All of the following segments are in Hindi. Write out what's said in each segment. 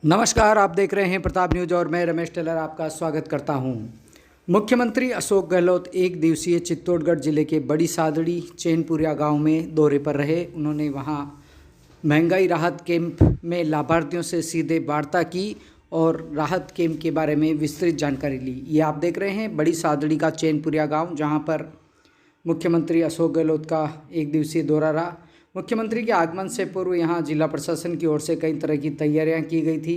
नमस्कार, आप देख रहे हैं प्रताप न्यूज और मैं रमेश टेलर आपका स्वागत करता हूं। मुख्यमंत्री अशोक गहलोत एक दिवसीय चित्तौड़गढ़ जिले के बड़ी सादड़ी चैनपुरिया गांव में दौरे पर रहे। उन्होंने वहां महंगाई राहत कैंप में लाभार्थियों से सीधे वार्ता की और राहत कैंप के बारे में विस्तृत जानकारी ली। ये आप देख रहे हैं बड़ी सादड़ी का चैनपुरिया गाँव, जहाँ पर मुख्यमंत्री अशोक गहलोत का एक दिवसीय दौरा रहा। मुख्यमंत्री के आगमन से पूर्व यहां जिला प्रशासन की ओर से कई तरह की तैयारियां की गई थी।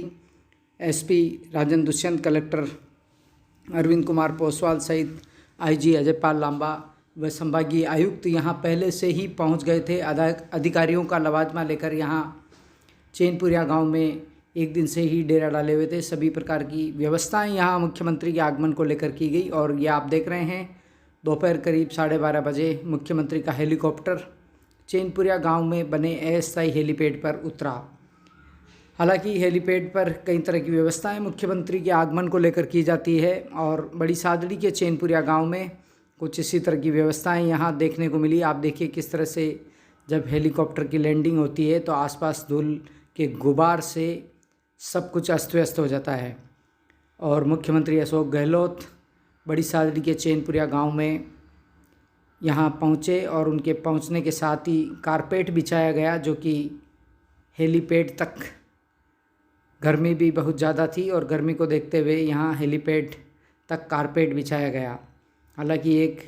एसपी राजन दुष्यंत, कलेक्टर अरविंद कुमार पोसवाल सहित आईजी अजयपाल लांबा व संभागीय आयुक्त यहां पहले से ही पहुंच गए थे। अधिकारियों का लवाजमा लेकर यहां चैनपुरिया गांव में एक दिन से ही डेरा डाले हुए थे। सभी प्रकार की व्यवस्थाएं यहां मुख्यमंत्री के आगमन को लेकर की गई और ये आप देख रहे हैं दोपहर करीब 12:30 बजे मुख्यमंत्री का हेलीकॉप्टर चैनपुरिया गांव में बने अस्थायी हेलीपैड पर उतरा। हालांकि हेलीपैड पर कई तरह की व्यवस्थाएं मुख्यमंत्री के आगमन को लेकर की जाती है और बड़ी सादड़ी के चैनपुरिया गांव में कुछ इसी तरह की व्यवस्थाएं यहां देखने को मिली। आप देखिए किस तरह से जब हेलीकॉप्टर की लैंडिंग होती है तो आसपास धूल के गुबार से सब कुछ अस्त व्यस्त हो जाता है। और मुख्यमंत्री अशोक गहलोत बड़ी सादड़ी के चैनपुरिया गाँव में यहाँ पहुँचे और उनके पहुँचने के साथ ही कारपेट बिछाया गया, जो कि हेलीपैड तक। गर्मी भी बहुत ज़्यादा थी और गर्मी को देखते हुए यहाँ हेलीपैड तक कारपेट बिछाया गया। हालांकि एक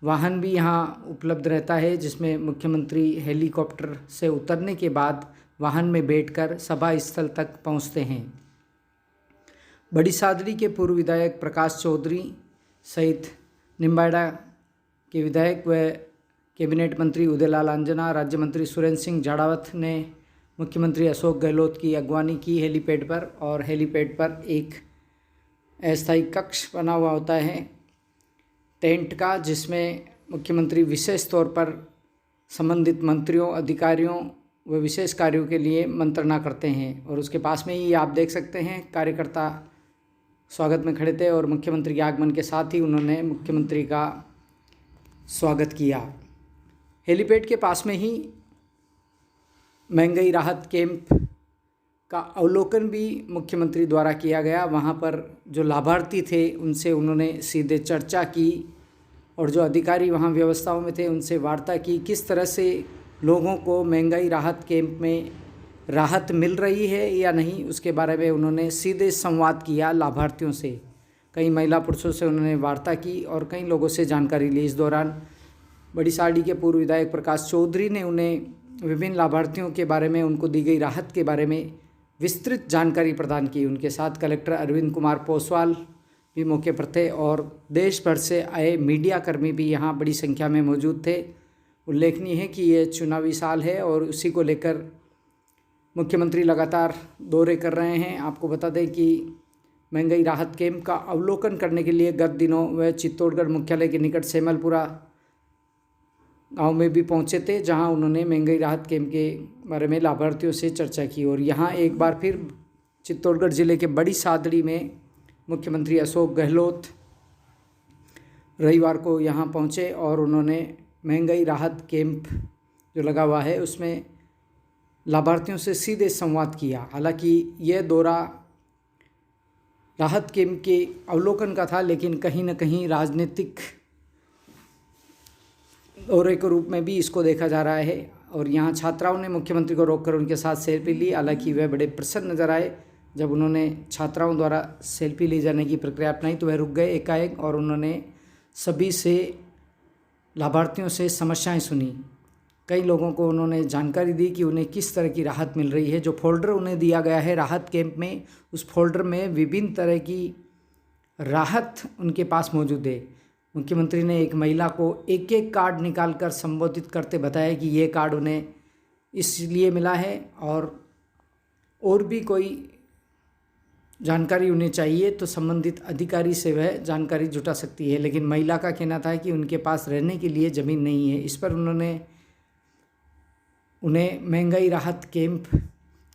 वाहन भी यहाँ उपलब्ध रहता है जिसमें मुख्यमंत्री हेलीकॉप्टर से उतरने के बाद वाहन में बैठकर सभा स्थल तक पहुँचते हैं। बड़ी सादड़ी के पूर्व विधायक प्रकाश चौधरी सहित निम्बाड़ा के विधायक व कैबिनेट मंत्री उदयलाल अंजना, राज्य मंत्री सुरेंद्र सिंह जाड़ावत ने मुख्यमंत्री अशोक गहलोत की अगवानी की हेलीपैड पर। और हेलीपैड पर एक अस्थायी कक्ष बना हुआ होता है टेंट का, जिसमें मुख्यमंत्री विशेष तौर पर संबंधित मंत्रियों, अधिकारियों व विशेष कार्यों के लिए मंत्रणा करते हैं। और उसके पास में ही आप देख सकते हैं कार्यकर्ता स्वागत में खड़े थे और मुख्यमंत्री के आगमन के साथ ही उन्होंने मुख्यमंत्री का स्वागत किया। हेलीपैड के पास में ही महंगाई राहत कैंप का अवलोकन भी मुख्यमंत्री द्वारा किया गया। वहां पर जो लाभार्थी थे उनसे उन्होंने सीधे चर्चा की और जो अधिकारी वहां व्यवस्थाओं में थे उनसे वार्ता की। किस तरह से लोगों को महंगाई राहत कैंप में राहत मिल रही है या नहीं, उसके बारे में उन्होंने सीधे संवाद किया लाभार्थियों से। कई महिला पुरुषों से उन्होंने वार्ता की और कई लोगों से जानकारी ली। इस दौरान बड़ी सादड़ी के पूर्व विधायक प्रकाश चौधरी ने उन्हें विभिन्न लाभार्थियों के बारे में, उनको दी गई राहत के बारे में विस्तृत जानकारी प्रदान की। उनके साथ कलेक्टर अरविंद कुमार पोसवाल भी मौके पर थे और देश भर से आए मीडिया कर्मी भी यहाँ बड़ी संख्या में मौजूद थे। उल्लेखनीय है कि ये चुनावी साल है और उसी को लेकर मुख्यमंत्री लगातार दौरे कर रहे हैं। आपको बता दें कि महंगाई राहत कैंप का अवलोकन करने के लिए गत दिनों वह चित्तौड़गढ़ मुख्यालय के निकट सेमलपुरा गांव में भी पहुंचे थे, जहां उन्होंने महंगाई राहत कैंप के बारे में लाभार्थियों से चर्चा की। और यहां एक बार फिर चित्तौड़गढ़ जिले के बड़ी सादड़ी में मुख्यमंत्री अशोक गहलोत रविवार को यहां पहुंचे और उन्होंने महंगाई राहत कैंप जो लगा हुआ है उसमें लाभार्थियों से सीधे संवाद किया। हालांकि यह दौरा राहत कैंप के अवलोकन का था, लेकिन कहीं न कहीं राजनीतिक दौरे के रूप में भी इसको देखा जा रहा है। और यहाँ छात्राओं ने मुख्यमंत्री को रोककर उनके साथ सेल्फी ली। हालांकि वह बड़े प्रसन्न नजर आए। जब उन्होंने छात्राओं द्वारा सेल्फी ले जाने की प्रक्रिया अपनाई तो वह रुक गए एकाएक और उन्होंने सभी से, लाभार्थियों से समस्याएं सुनी। कई लोगों को उन्होंने जानकारी दी कि उन्हें किस तरह की राहत मिल रही है। जो फोल्डर उन्हें दिया गया है राहत कैंप में, उस फोल्डर में विभिन्न तरह की राहत उनके पास मौजूद है। मुख्यमंत्री ने एक महिला को एक एक कार्ड निकालकर संबोधित करते बताया कि ये कार्ड उन्हें इसलिए मिला है और भी कोई जानकारी उन्हें चाहिए तो संबंधित अधिकारी से वह जानकारी जुटा सकती है। लेकिन महिला का कहना था कि उनके पास रहने के लिए ज़मीन नहीं है। इस पर उन्होंने उन्हें महंगाई राहत कैंप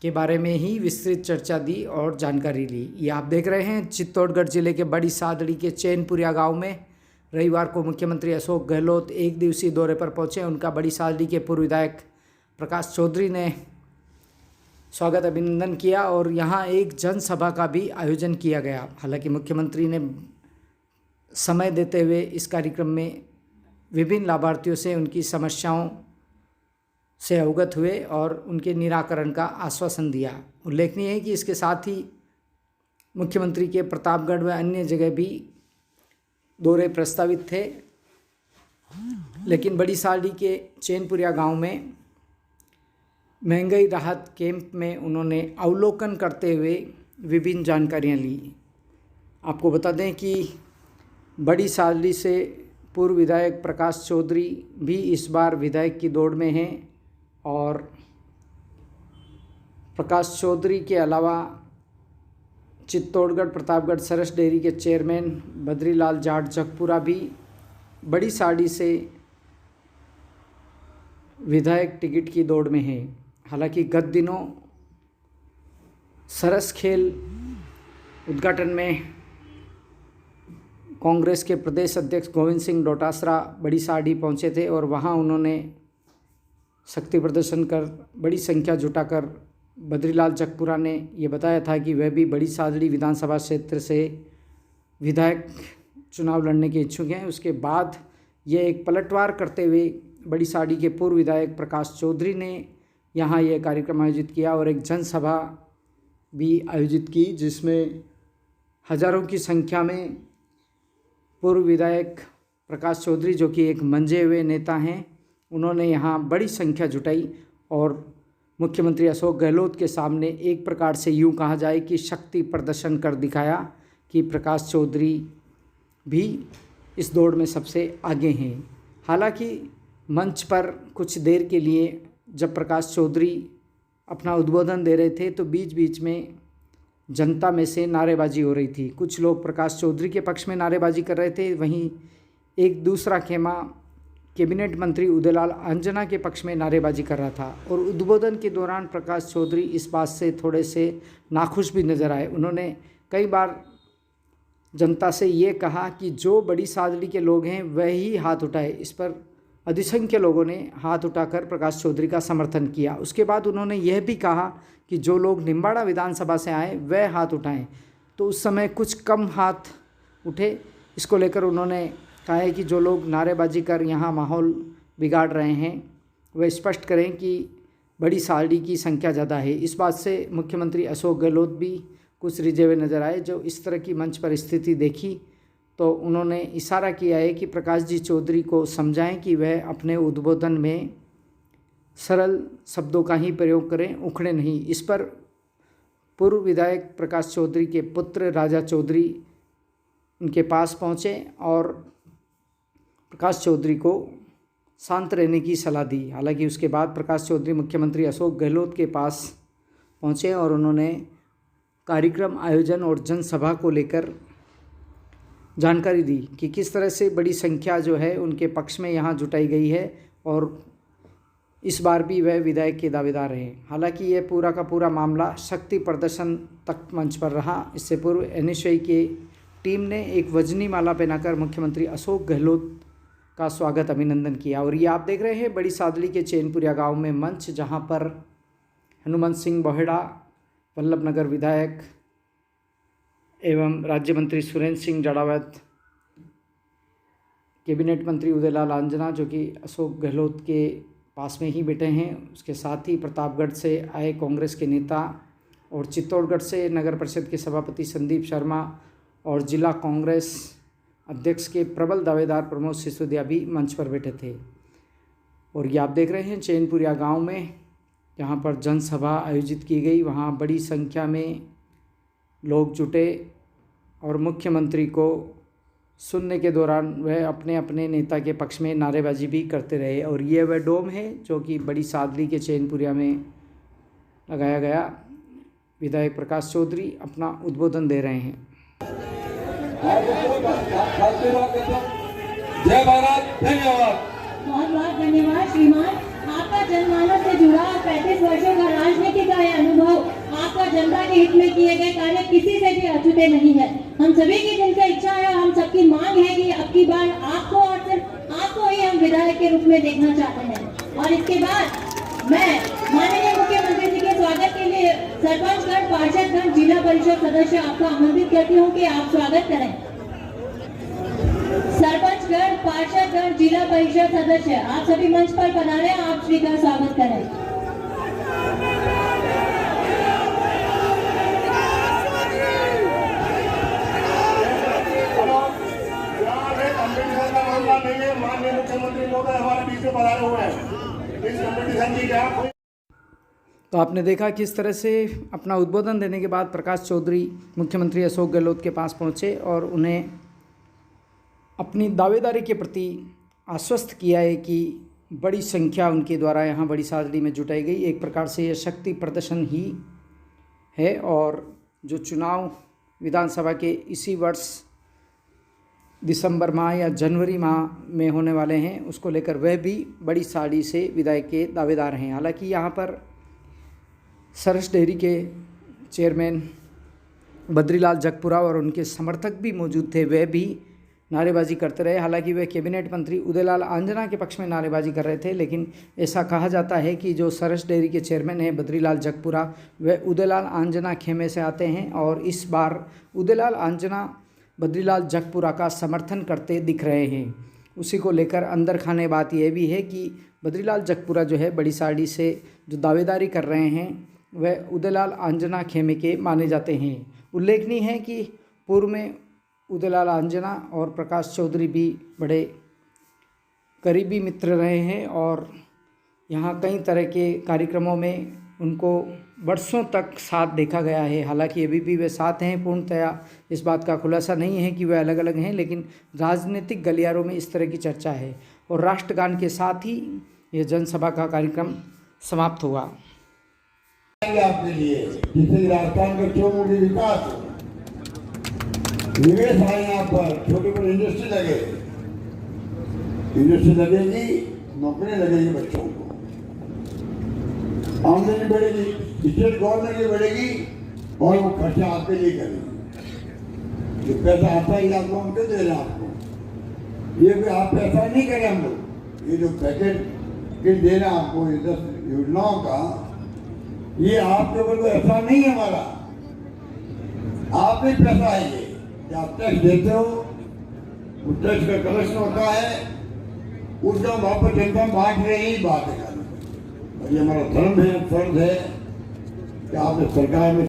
के बारे में ही विस्तृत चर्चा दी और जानकारी ली। ये आप देख रहे हैं चित्तौड़गढ़ जिले के बड़ी सादड़ी के चैनपुरिया गांव में रविवार को मुख्यमंत्री अशोक गहलोत एक दिवसीय दौरे पर पहुंचे। उनका बड़ी सादड़ी के पूर्व विधायक प्रकाश चौधरी ने स्वागत अभिनंदन किया और यहाँ एक जनसभा का भी आयोजन किया गया। हालांकि मुख्यमंत्री ने समय देते हुए इस कार्यक्रम में विभिन्न लाभार्थियों से उनकी समस्याओं से अवगत हुए और उनके निराकरण का आश्वासन दिया। उल्लेखनीय है कि इसके साथ ही मुख्यमंत्री के प्रतापगढ़ व अन्य जगह भी दौरे प्रस्तावित थे, लेकिन बड़ी साड़ी के चैनपुरिया गांव में महंगाई राहत कैंप में उन्होंने अवलोकन करते हुए विभिन्न जानकारियां ली। आपको बता दें कि बड़ी साड़ी से पूर्व विधायक प्रकाश चौधरी भी इस बार विधायक की दौड़ में हैं और प्रकाश चौधरी के अलावा चित्तौड़गढ़ प्रतापगढ़ सरस डेयरी के चेयरमैन बद्रीलाल जाट जगपुरा भी बड़ी साड़ी से विधायक टिकट की दौड़ में हैं। हालांकि गत दिनों सरस खेल उद्घाटन में कांग्रेस के प्रदेश अध्यक्ष गोविंद सिंह डोटासरा बड़ी साड़ी पहुंचे थे और वहां उन्होंने शक्ति प्रदर्शन कर बड़ी संख्या जुटाकर बद्रीलाल जगपुरा ने ये बताया था कि वह भी बड़ी सादड़ी विधानसभा क्षेत्र से विधायक चुनाव लड़ने के इच्छुक हैं। उसके बाद ये एक पलटवार करते हुए बड़ी साड़ी के पूर्व विधायक प्रकाश चौधरी ने यहाँ यह कार्यक्रम आयोजित किया और एक जनसभा भी आयोजित की, जिसमें हजारों की संख्या में पूर्व विधायक प्रकाश चौधरी, जो कि एक मंजे हुए नेता हैं, उन्होंने यहाँ बड़ी संख्या जुटाई और मुख्यमंत्री अशोक गहलोत के सामने एक प्रकार से यूँ कहा जाए कि शक्ति प्रदर्शन कर दिखाया कि प्रकाश चौधरी भी इस दौड़ में सबसे आगे हैं। हालांकि मंच पर कुछ देर के लिए जब प्रकाश चौधरी अपना उद्बोधन दे रहे थे तो बीच बीच में जनता में से नारेबाजी हो रही थी। कुछ लोग प्रकाश चौधरी के पक्ष में नारेबाजी कर रहे थे, वहीं एक दूसरा खेमा कैबिनेट मंत्री उदयलाल आंजना के पक्ष में नारेबाजी कर रहा था। और उद्बोधन के दौरान प्रकाश चौधरी इस बात से थोड़े से नाखुश भी नजर आए। उन्होंने कई बार जनता से ये कहा कि जो बड़ी सादड़ी के लोग हैं वह ही हाथ उठाए। इस पर अधिसंख्य लोगों ने हाथ उठाकर प्रकाश चौधरी का समर्थन किया। उसके बाद उन्होंने यह भी कहा कि जो लोग निम्बाड़ा विधानसभा से आए वह हाथ उठाएं। तो उस समय कुछ कम हाथ उठे। इसको लेकर उन्होंने कहा है कि जो लोग नारेबाजी कर यहाँ माहौल बिगाड़ रहे हैं वह स्पष्ट करें कि बड़ी साड़ी की संख्या ज़्यादा है। इस बात से मुख्यमंत्री अशोक गहलोत भी कुछ रिझे हुए नजर आए। जो इस तरह की मंच पर स्थिति देखी तो उन्होंने इशारा किया है कि प्रकाश जी चौधरी को समझाएं कि वह अपने उद्बोधन में सरल शब्दों का ही प्रयोग करें, उखड़े नहीं। इस पर पूर्व विधायक प्रकाश चौधरी के पुत्र राजा चौधरी उनके पास पहुंचे और प्रकाश चौधरी को शांत रहने की सलाह दी। हालांकि उसके बाद प्रकाश चौधरी मुख्यमंत्री अशोक गहलोत के पास पहुंचे और उन्होंने कार्यक्रम आयोजन और जनसभा को लेकर जानकारी दी कि किस तरह से बड़ी संख्या जो है उनके पक्ष में यहाँ जुटाई गई है और इस बार भी वह विधायक के दावेदार हैं। हालांकि यह पूरा का पूरा मामला शक्ति प्रदर्शन तक मंच पर रहा। इससे पूर्व एनएसयूआई की टीम ने एक वजनी माला पहनाकर मुख्यमंत्री अशोक गहलोत का स्वागत अभिनंदन किया। और ये आप देख रहे हैं बड़ी सादड़ी के चैनपुरिया गांव में मंच, जहां पर हनुमंत सिंह बोहेड़ा, वल्लभ नगर विधायक एवं राज्य मंत्री सुरेंद्र सिंह जड़ावत, कैबिनेट मंत्री उदयलाल आंजना जो कि अशोक गहलोत के पास में ही बैठे हैं, उसके साथ ही प्रतापगढ़ से आए कांग्रेस के नेता और चित्तौड़गढ़ से नगर परिषद के सभापति संदीप शर्मा और जिला कांग्रेस अध्यक्ष के प्रबल दावेदार प्रमोद सिसोदिया भी मंच पर बैठे थे। और ये आप देख रहे हैं चैनपुरिया गांव में जहां पर जनसभा आयोजित की गई, वहां बड़ी संख्या में लोग जुटे और मुख्यमंत्री को सुनने के दौरान वह अपने अपने नेता के पक्ष में नारेबाजी भी करते रहे। और ये वह डोम है जो कि बड़ी सादड़ी के चैनपुरिया में लगाया गया। विधायक प्रकाश चौधरी अपना उद्बोधन दे रहे हैं। जय भारत, धन्यवाद। बहुत बहुत धन्यवाद श्रीमान। आपका जनमानस से जुड़ा 35 वर्षों का राजनीति का यह अनुभव, आपका जनता के हित में किए गए कार्य किसी से भी अछूते नहीं है। हम सभी की दिल से इच्छा है और हम सबकी मांग है कि अब की बार आपको और सिर्फ आपको ही हम विधायक के रूप में देखना चाहते हैं। और इसके बाद मैं माननीय मुख्यमंत्री जी के स्वागत के लिए के सरपंचगण, पार्षदगण, जिला परिषद सदस्य आपका आमंत्रित करती हूँ कि आप स्वागत करें। सरपंचगण, पार्षदगण, जिला परिषद सदस्य आप सभी मंच पर पधारें, आप श्री का स्वागत करें। माननीय मुख्यमंत्री महोदय हमारे बीच में पधारे हुए हैं। इस कंपटीशन की क्या तो आपने देखा किस तरह से अपना उद्बोधन देने के बाद प्रकाश चौधरी मुख्यमंत्री अशोक गहलोत के पास पहुंचे और उन्हें अपनी दावेदारी के प्रति आश्वस्त किया है कि बड़ी संख्या उनके द्वारा यहाँ बड़ी सादड़ी में जुटाई गई। एक प्रकार से यह शक्ति प्रदर्शन ही है और जो चुनाव विधानसभा के इसी वर्ष दिसंबर माह या जनवरी माह में होने वाले हैं, उसको लेकर वह भी बड़ी साड़ी से विदाई के दावेदार हैं। हालांकि यहाँ पर सरस डेयरी के चेयरमैन बद्रीलाल जगपुरा और उनके समर्थक भी मौजूद थे, वह भी नारेबाजी करते रहे। हालांकि वह कैबिनेट मंत्री उदयलाल आंजना के पक्ष में नारेबाजी कर रहे थे, लेकिन ऐसा कहा जाता है कि जो सरस डेयरी के चेयरमैन हैं बद्रीलाल जगपुरा, वह उदयलाल आंजना खेमे से आते हैं और इस बार उदयलाल आंजना बद्रीलाल जगपुरा का समर्थन करते दिख रहे हैं। उसी को लेकर अंदर खाने बात यह भी है कि बद्रीलाल जगपुरा जो है बड़ी साड़ी से जो दावेदारी कर रहे हैं वह उदयलाल आंजना खेमे के माने जाते हैं। उल्लेखनीय है कि पूर्व में उदयलाल आंजना और प्रकाश चौधरी भी बड़े करीबी मित्र रहे हैं और यहाँ कई तरह के कार्यक्रमों में उनको वर्षों तक साथ देखा गया है। हालांकि अभी भी वे साथ हैं, पूर्णतया इस बात का खुलासा नहीं है कि वे अलग अलग हैं, लेकिन राजनीतिक गलियारों में इस तरह की चर्चा है। और राष्ट्रगान के साथ ही यह जनसभा का कार्यक्रम समाप्त हुआ। आपके लिए जिससे राजस्थान का चौमुखी विकास हो, निवेश आए यहाँ पर, छोटे बड़े इंडस्ट्री लगेगी, नौकरी लगेगी बच्चों को, आमदनी बढ़ेगी, स्टेट गवर्नमेंट की बढ़ेगी और वो खर्चा आपके लिए करेगी। जो पैसा आता है आपको, हम क्यों दे रहे हैं आपको? ये भी आप पैसा नहीं करें हम लोग। ये जो पैकेट किट दे रहे हैं आपको, ये 10 योजनाओं का, ये आपके ऊपर कोई एहसान नहीं है हमारा। आप ही पैसा है ये, आप टैक्स देते हो, वो टैक्स का कलेक्शन होता है, उसका वापस जनता बांट रहे ही बात है। ये हमारा धर्म है, फर्ज है कि आप सरकार में